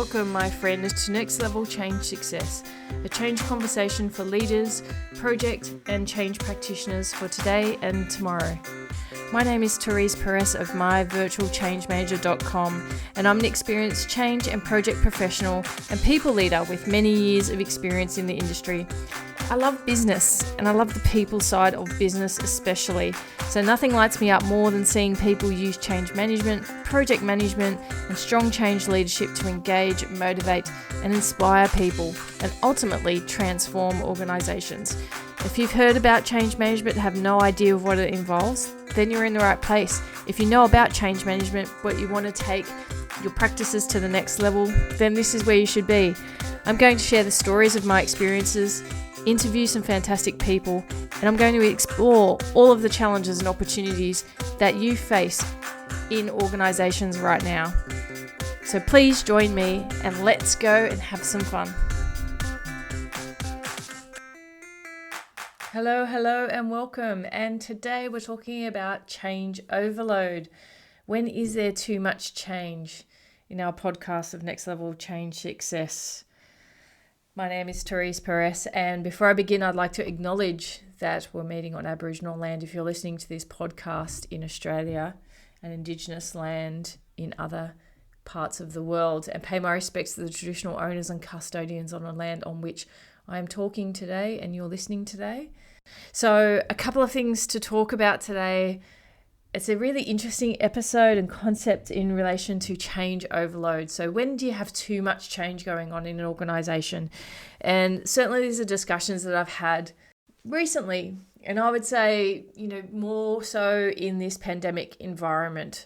Welcome, my friend, to Next Level Change Success, a change conversation for leaders, project and change practitioners for today and tomorrow. My name is Therese of myvirtualchangemanager.com, and I'm an experienced change and project professional and people leader with many years of experience in the industry. I love business, and I love the people side of business especially. So nothing lights me up more than seeing people use change management, project management, and strong change leadership to engage, motivate, and inspire people, and ultimately transform organisations. If you've heard about change management and have no idea of what it involves, then you're in the right place. If you know about change management, but you want to take your practices to the next level, then this is where you should be. I'm going to share the stories of my experiences, interview some fantastic people, and I'm going to explore all of the challenges and opportunities that you face in organisations right now. So please join me and let's go and have some fun. Hello and welcome. And today we're talking about change overload. When is there too much change? In our podcast of Next Level Change Success. My name is Therese, and before I begin, I'd like to acknowledge that we're meeting on Aboriginal land if you're listening to this podcast in Australia, and Indigenous land in other parts of the world, and pay my respects to the traditional owners and custodians on the land on which I am talking today and you're listening today. So a couple of things to talk about today. It's a really interesting episode and concept in relation to change overload. So when do you have too much change going on in an organisation? And certainly these are discussions that I've had recently, and I would say, more so in this pandemic environment,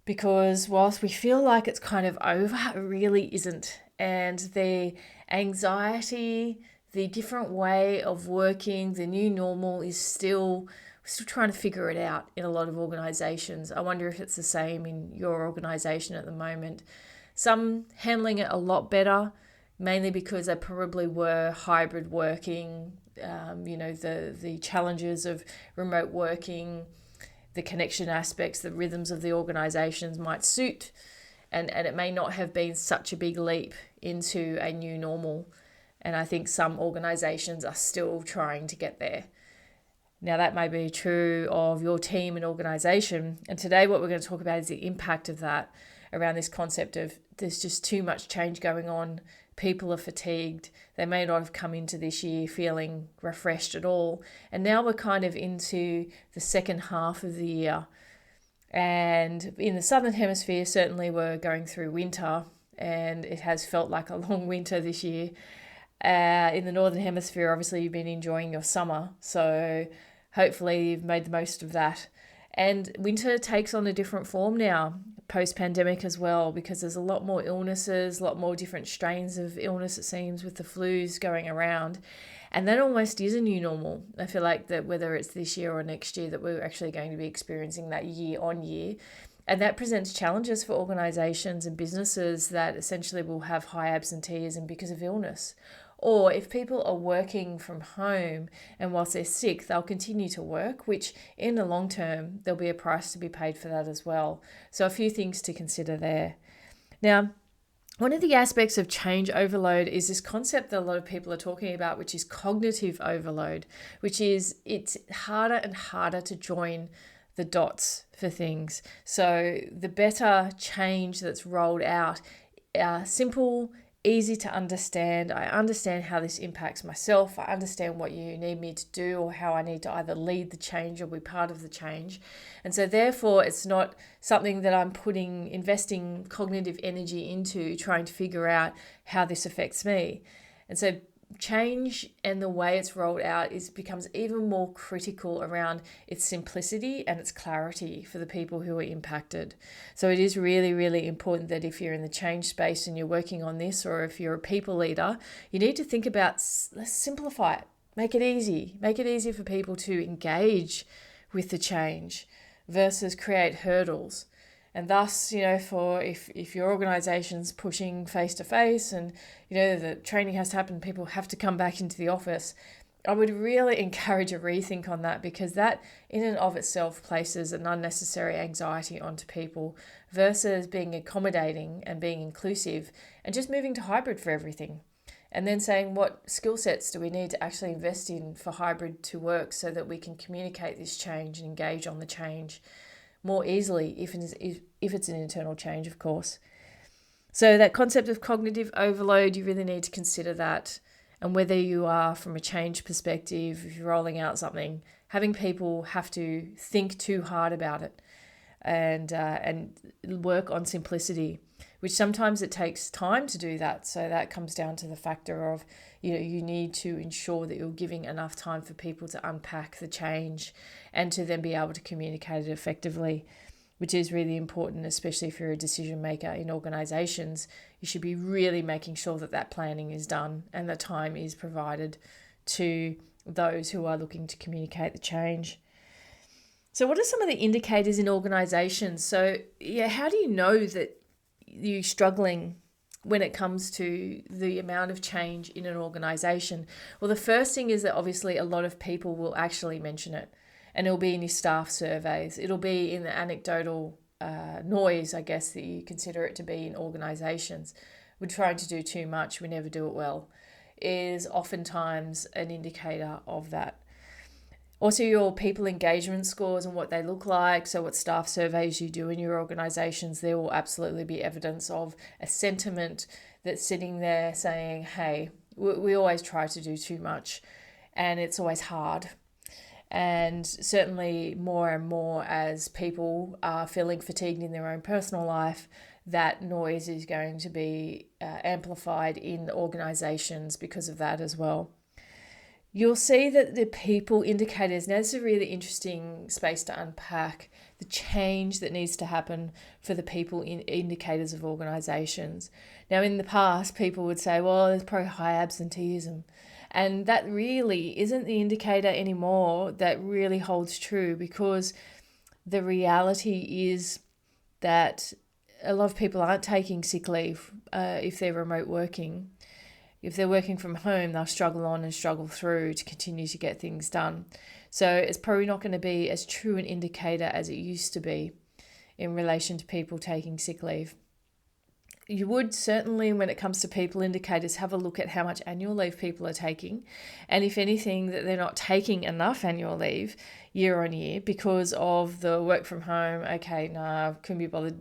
because whilst we feel like it's kind of over, it really isn't. And the anxiety, the different way of working, the new normal is still trying to figure it out in a lot of organisations. I wonder if it's the same in your organisation at the moment. Some handling it a lot better, mainly because they probably were hybrid working, the challenges of remote working, the connection aspects, the rhythms of the organisations might suit, and it may not have been such a big leap into a new normal. And I think some organisations are still trying to get there. Now, that may be true of your team and organisation. And today what we're going to talk about is the impact of that around this concept of there's just too much change going on. People are fatigued. They may not have come into this year feeling refreshed at all. And now we're kind of into the second half of the year. And in the Southern Hemisphere, certainly we're going through winter, and it has felt like a long winter this year. In the Northern Hemisphere, obviously, you've been enjoying your summer. So hopefully you've made the most of that. And winter takes on a different form now, post-pandemic as well, because there's a lot more illnesses, a lot more different strains of illness, it seems, with the flus going around. And that almost is a new normal. I feel like that whether it's this year or next year, that we're actually going to be experiencing that year on year. And that presents challenges for organisations and businesses that essentially will have high absenteeism because of illness. Or if people are working from home and whilst they're sick, they'll continue to work, which in the long term, there'll be a price to be paid for that as well. So a few things to consider there. Now, one of the aspects of change overload is this concept that a lot of people are talking about, which is cognitive overload, which is it's harder and harder to join the dots for things. So the better change that's rolled out, simple, easy to understand. I understand how this impacts myself. I understand what you need me to do or how I need to either lead the change or be part of the change. And so therefore, it's not something that I'm investing cognitive energy into trying to figure out how this affects me. And so change and the way it's rolled out becomes even more critical around its simplicity and its clarity for the people who are impacted. So it is really, really important that if you're in the change space and you're working on this, or if you're a people leader, you need to think about, let's simplify it, make it easy for people to engage with the change versus create hurdles. And thus, for if your organization's pushing face to face and, the training has to happen, people have to come back into the office, I would really encourage a rethink on that, because that in and of itself places an unnecessary anxiety onto people versus being accommodating and being inclusive and just moving to hybrid for everything. And then saying, what skill sets do we need to actually invest in for hybrid to work so that we can communicate this change and engage on the change more easily if it's an internal change, of course. So that concept of cognitive overload, you really need to consider that. And whether you are from a change perspective, if you're rolling out something, having people have to think too hard about it and work on simplicity, which sometimes it takes time to do that. So that comes down to the factor of, you need to ensure that you're giving enough time for people to unpack the change and to then be able to communicate it effectively, which is really important, especially if you're a decision maker in organisations. You should be really making sure that planning is done and the time is provided to those who are looking to communicate the change. So what are some of the indicators in organisations? So how do you know that you're struggling when it comes to the amount of change in an organisation? Well, the first thing is that obviously a lot of people will actually mention it. And it'll be in your staff surveys. It'll be in the anecdotal noise, I guess, that you consider it to be in organisations. We're trying to do too much, we never do it well, is oftentimes an indicator of that. Also, your people engagement scores and what they look like. So what staff surveys you do in your organisations, there will absolutely be evidence of a sentiment that's sitting there saying, hey, we always try to do too much and it's always hard. And certainly more and more as people are feeling fatigued in their own personal life, that noise is going to be amplified in organisations because of that as well. You'll see that the people indicators, now this is a really interesting space to unpack, the change that needs to happen for the people indicators of organisations. Now in the past, people would say, well, there's probably high absenteeism. And that really isn't the indicator anymore that really holds true, because the reality is that a lot of people aren't taking sick leave if they're remote working. If they're working from home, they'll struggle on and struggle through to continue to get things done. So it's probably not going to be as true an indicator as it used to be in relation to people taking sick leave. You would certainly, when it comes to people indicators, have a look at how much annual leave people are taking. And if anything, that they're not taking enough annual leave year on year because of the work from home. Okay, nah, couldn't be bothered,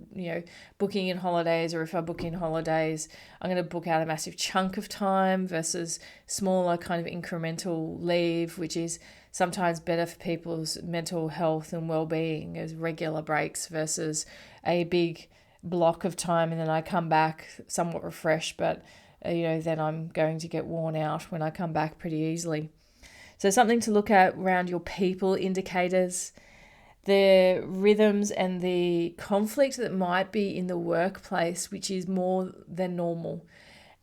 booking in holidays, or if I book in holidays, I'm going to book out a massive chunk of time versus smaller kind of incremental leave, which is sometimes better for people's mental health and well-being as regular breaks versus a big block of time and then I come back somewhat refreshed, but then I'm going to get worn out when I come back pretty easily. So something to look at around your people indicators, the rhythms and the conflict that might be in the workplace, which is more than normal.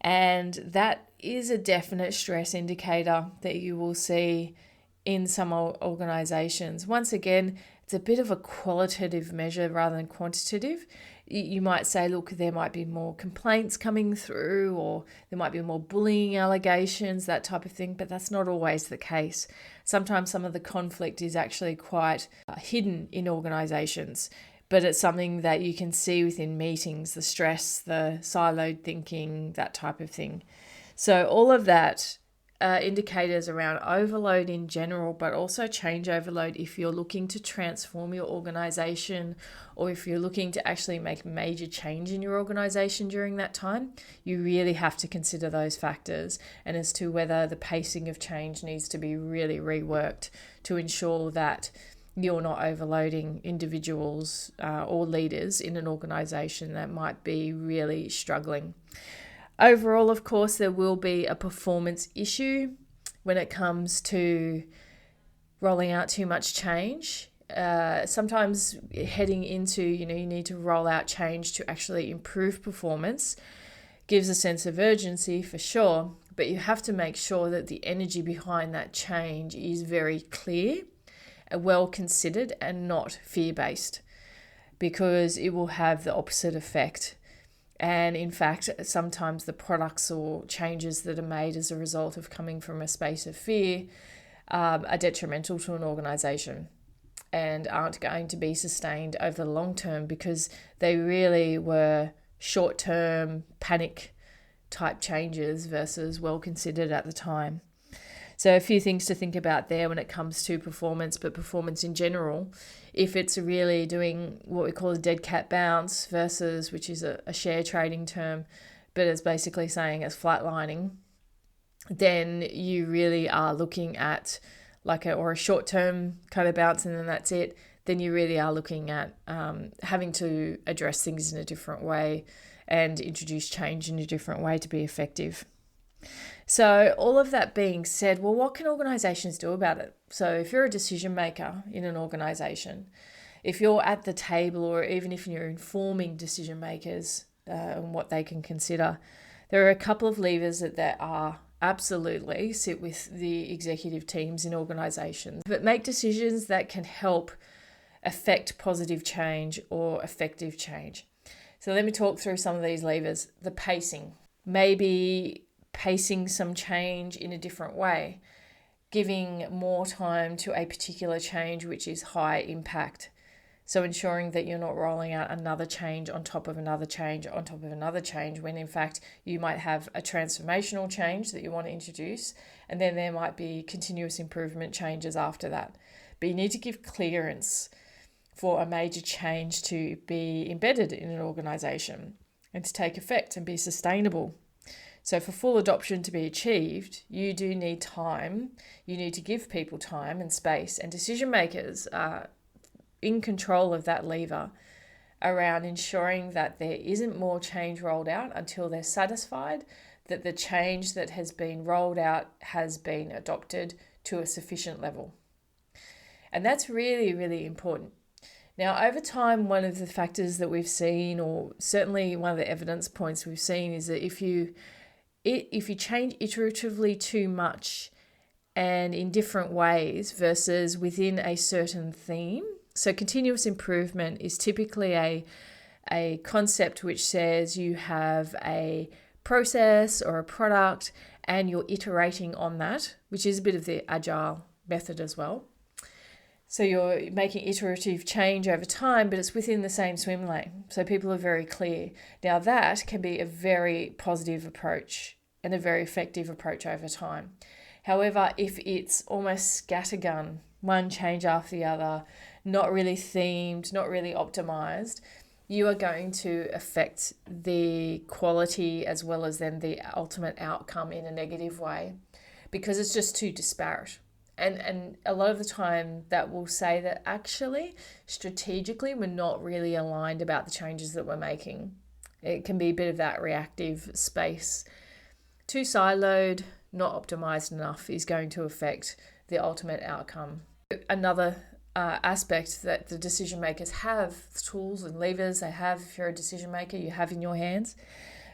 And that is a definite stress indicator that you will see in some organizations. Once again, it's a bit of a qualitative measure rather than quantitative. You might say, look, there might be more complaints coming through, or there might be more bullying allegations, that type of thing, but that's not always the case. Sometimes some of the conflict is actually quite hidden in organisations, but it's something that you can see within meetings, the stress, the siloed thinking, that type of thing. So all of that indicators around overload in general, but also change overload if you're looking to transform your organization, or if you're looking to actually make major change in your organization during that time, you really have to consider those factors and as to whether the pacing of change needs to be really reworked to ensure that you're not overloading individuals or leaders in an organization that might be really struggling. Overall, of course, there will be a performance issue when it comes to rolling out too much change. Sometimes heading into, you need to roll out change to actually improve performance gives a sense of urgency for sure, but you have to make sure that the energy behind that change is very clear, well considered, and not fear-based, because it will have the opposite effect. And in fact, sometimes the products or changes that are made as a result of coming from a space of fear are detrimental to an organisation and aren't going to be sustained over the long term because they really were short-term panic type changes versus well considered at the time. So a few things to think about there when it comes to performance, but performance in general. If it's really doing what we call a dead cat bounce versus, which is a share trading term, but it's basically saying it's flatlining, then you really are looking at or a short-term kind of bounce and then that's it. Then you really are looking at having to address things in a different way and introduce change in a different way to be effective. So all of that being said, well, what can organisations do about it? So if you're a decision maker in an organisation, if you're at the table or even if you're informing decision makers on what they can consider, there are a couple of levers that are absolutely sit with the executive teams in organisations, but make decisions that can help affect positive change or effective change. So let me talk through some of these levers. The pacing. Maybe pacing some change in a different way, giving more time to a particular change which is high impact. So ensuring that you're not rolling out another change on top of another change on top of another change when in fact you might have a transformational change that you want to introduce and then there might be continuous improvement changes after that. But you need to give clearance for a major change to be embedded in an organisation and to take effect and be sustainable. So for full adoption to be achieved, you do need time. You need to give people time and space, and decision makers are in control of that lever around ensuring that there isn't more change rolled out until they're satisfied that the change that has been rolled out has been adopted to a sufficient level. And that's really, really important. Now, over time, one of the factors that we've seen, or certainly one of the evidence points we've seen, is that if you change iteratively too much and in different ways versus within a certain theme, so continuous improvement is typically a concept which says you have a process or a product and you're iterating on that, which is a bit of the agile method as well. So you're making iterative change over time, but it's within the same swim lane. So people are very clear. Now that can be a very positive approach and a very effective approach over time. However, if it's almost scattergun, one change after the other, not really themed, not really optimized, you are going to affect the quality as well as then the ultimate outcome in a negative way because it's just too disparate. And a lot of the time that will say that actually strategically we're not really aligned about the changes that we're making. It can be a bit of that reactive space. Too siloed, not optimized enough is going to affect the ultimate outcome. Another aspect that the decision makers have, tools and levers they have, if you're a decision maker, you have in your hands,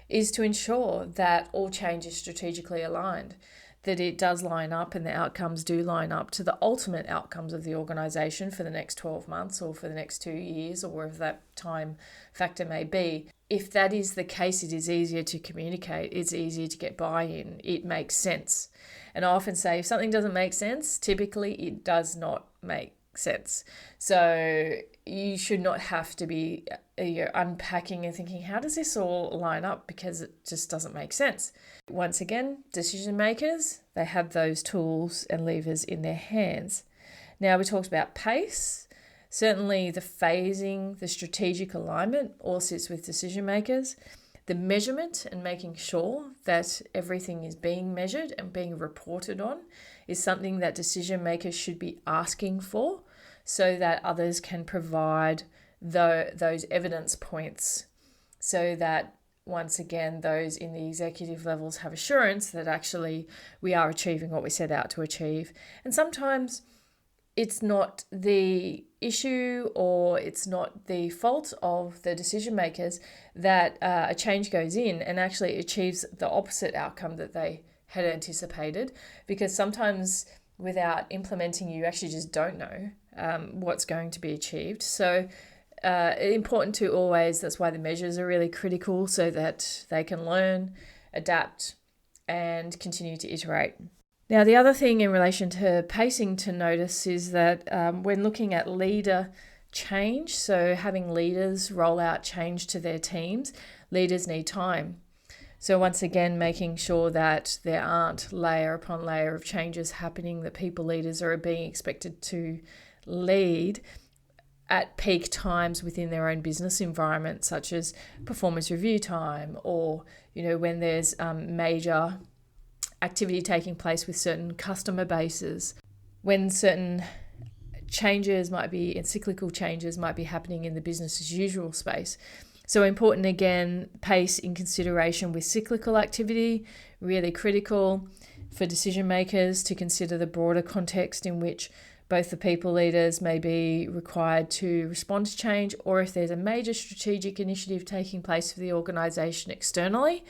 is to ensure that all change is strategically aligned, that it does line up and the outcomes do line up to the ultimate outcomes of the organisation for the next 12 months or for the next 2 years or wherever that time factor may be. If that is the case, it is easier to communicate, it's easier to get buy-in, it makes sense. And I often say if something doesn't make sense, typically it does not make sense. So you should not have to be unpacking and thinking, how does this all line up? Because it just doesn't make sense. Once again, decision makers, they have those tools and levers in their hands. Now we talked about pace. Certainly the phasing, the strategic alignment all sits with decision makers. The measurement and making sure that everything is being measured and being reported on is something that decision makers should be asking for so that others can provide those evidence points so that once again those in the executive levels have assurance that actually we are achieving what we set out to achieve. And sometimes it's not the issue or it's not the fault of the decision makers that a change goes in and actually achieves the opposite outcome that they had anticipated, because sometimes without implementing you actually just don't know what's going to be achieved. So important to always, that's why the measures are really critical so that they can learn, adapt and continue to iterate. Now, the other thing in relation to pacing to notice is that when looking at leader change, so having leaders roll out change to their teams, leaders need time. So once again, making sure that there aren't layer upon layer of changes happening, that people leaders are being expected to lead at peak times within their own business environment, such as performance review time, or when there's major activity taking place with certain customer bases, when certain changes might be, and cyclical changes might be happening in the business as usual space. So important, again, pace in consideration with cyclical activity, really critical for decision makers to consider the broader context in which both the people leaders may be required to respond to change, or if there's a major strategic initiative taking place for the organisation externally.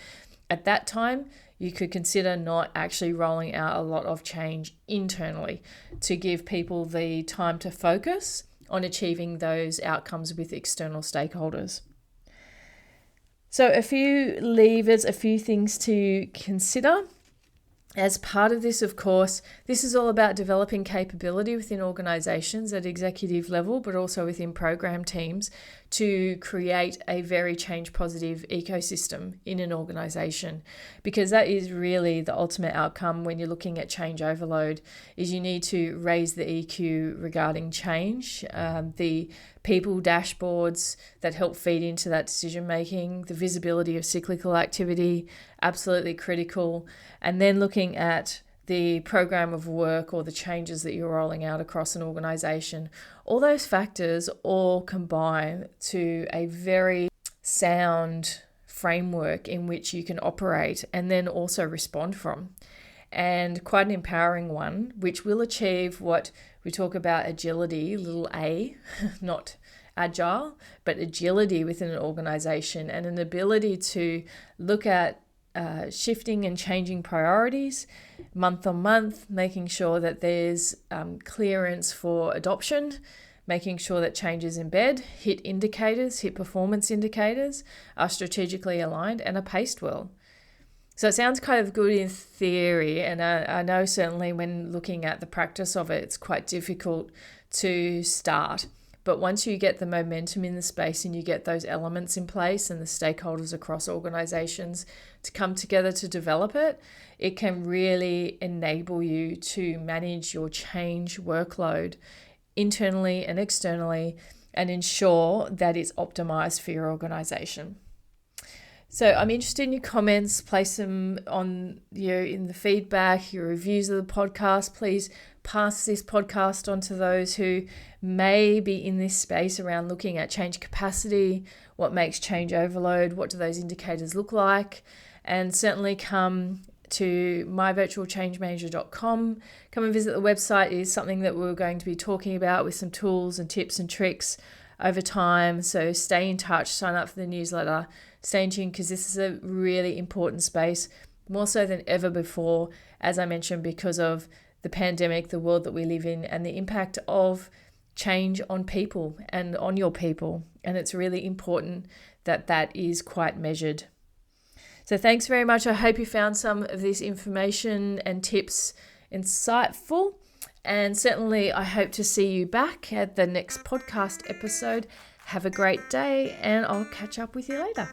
At that time, you could consider not actually rolling out a lot of change internally to give people the time to focus on achieving those outcomes with external stakeholders. So a few levers, a few things to consider. As part of this, of course, this is all about developing capability within organisations at executive level, but also within program teams to create a very change positive ecosystem in an organisation, because that is really the ultimate outcome when you're looking at change overload. Is you need to raise the EQ regarding change, the people dashboards that help feed into that decision making, the visibility of cyclical activity, absolutely critical. And then looking at the program of work or the changes that you're rolling out across an organization. All those factors all combine to a very sound framework in which you can operate and then also respond from. And quite an empowering one, which will achieve what we talk about agility, little a, not agile, but agility within an organization, and an ability to look at shifting and changing priorities month on month, making sure that there's clearance for adoption, making sure that changes embed, hit indicators, hit performance indicators are strategically aligned and are paced well. So it sounds kind of good in theory, and I know certainly when looking at the practice of it, it's quite difficult to start. But once you get the momentum in the space and you get those elements in place and the stakeholders across organizations to come together to develop it, it can really enable you to manage your change workload internally and externally and ensure that it's optimized for your organization. So I'm interested in your comments. Place them on in the feedback, your reviews of the podcast. Please pass this podcast on to those who may be in this space around looking at change capacity, what makes change overload, what do those indicators look like, and certainly come to myvirtualchangemanager.com. Come and visit the website. It is something that we're going to be talking about with some tools and tips and tricks over time. So stay in touch, sign up for the newsletter, stay in tune, because this is a really important space, more so than ever before, as I mentioned, because of the pandemic, the world that we live in, and the impact of change on people and on your people. And it's really important that that is quite measured. So thanks very much. I hope you found some of this information and tips insightful. And certainly I hope to see you back at the next podcast episode. Have a great day, and I'll catch up with you later.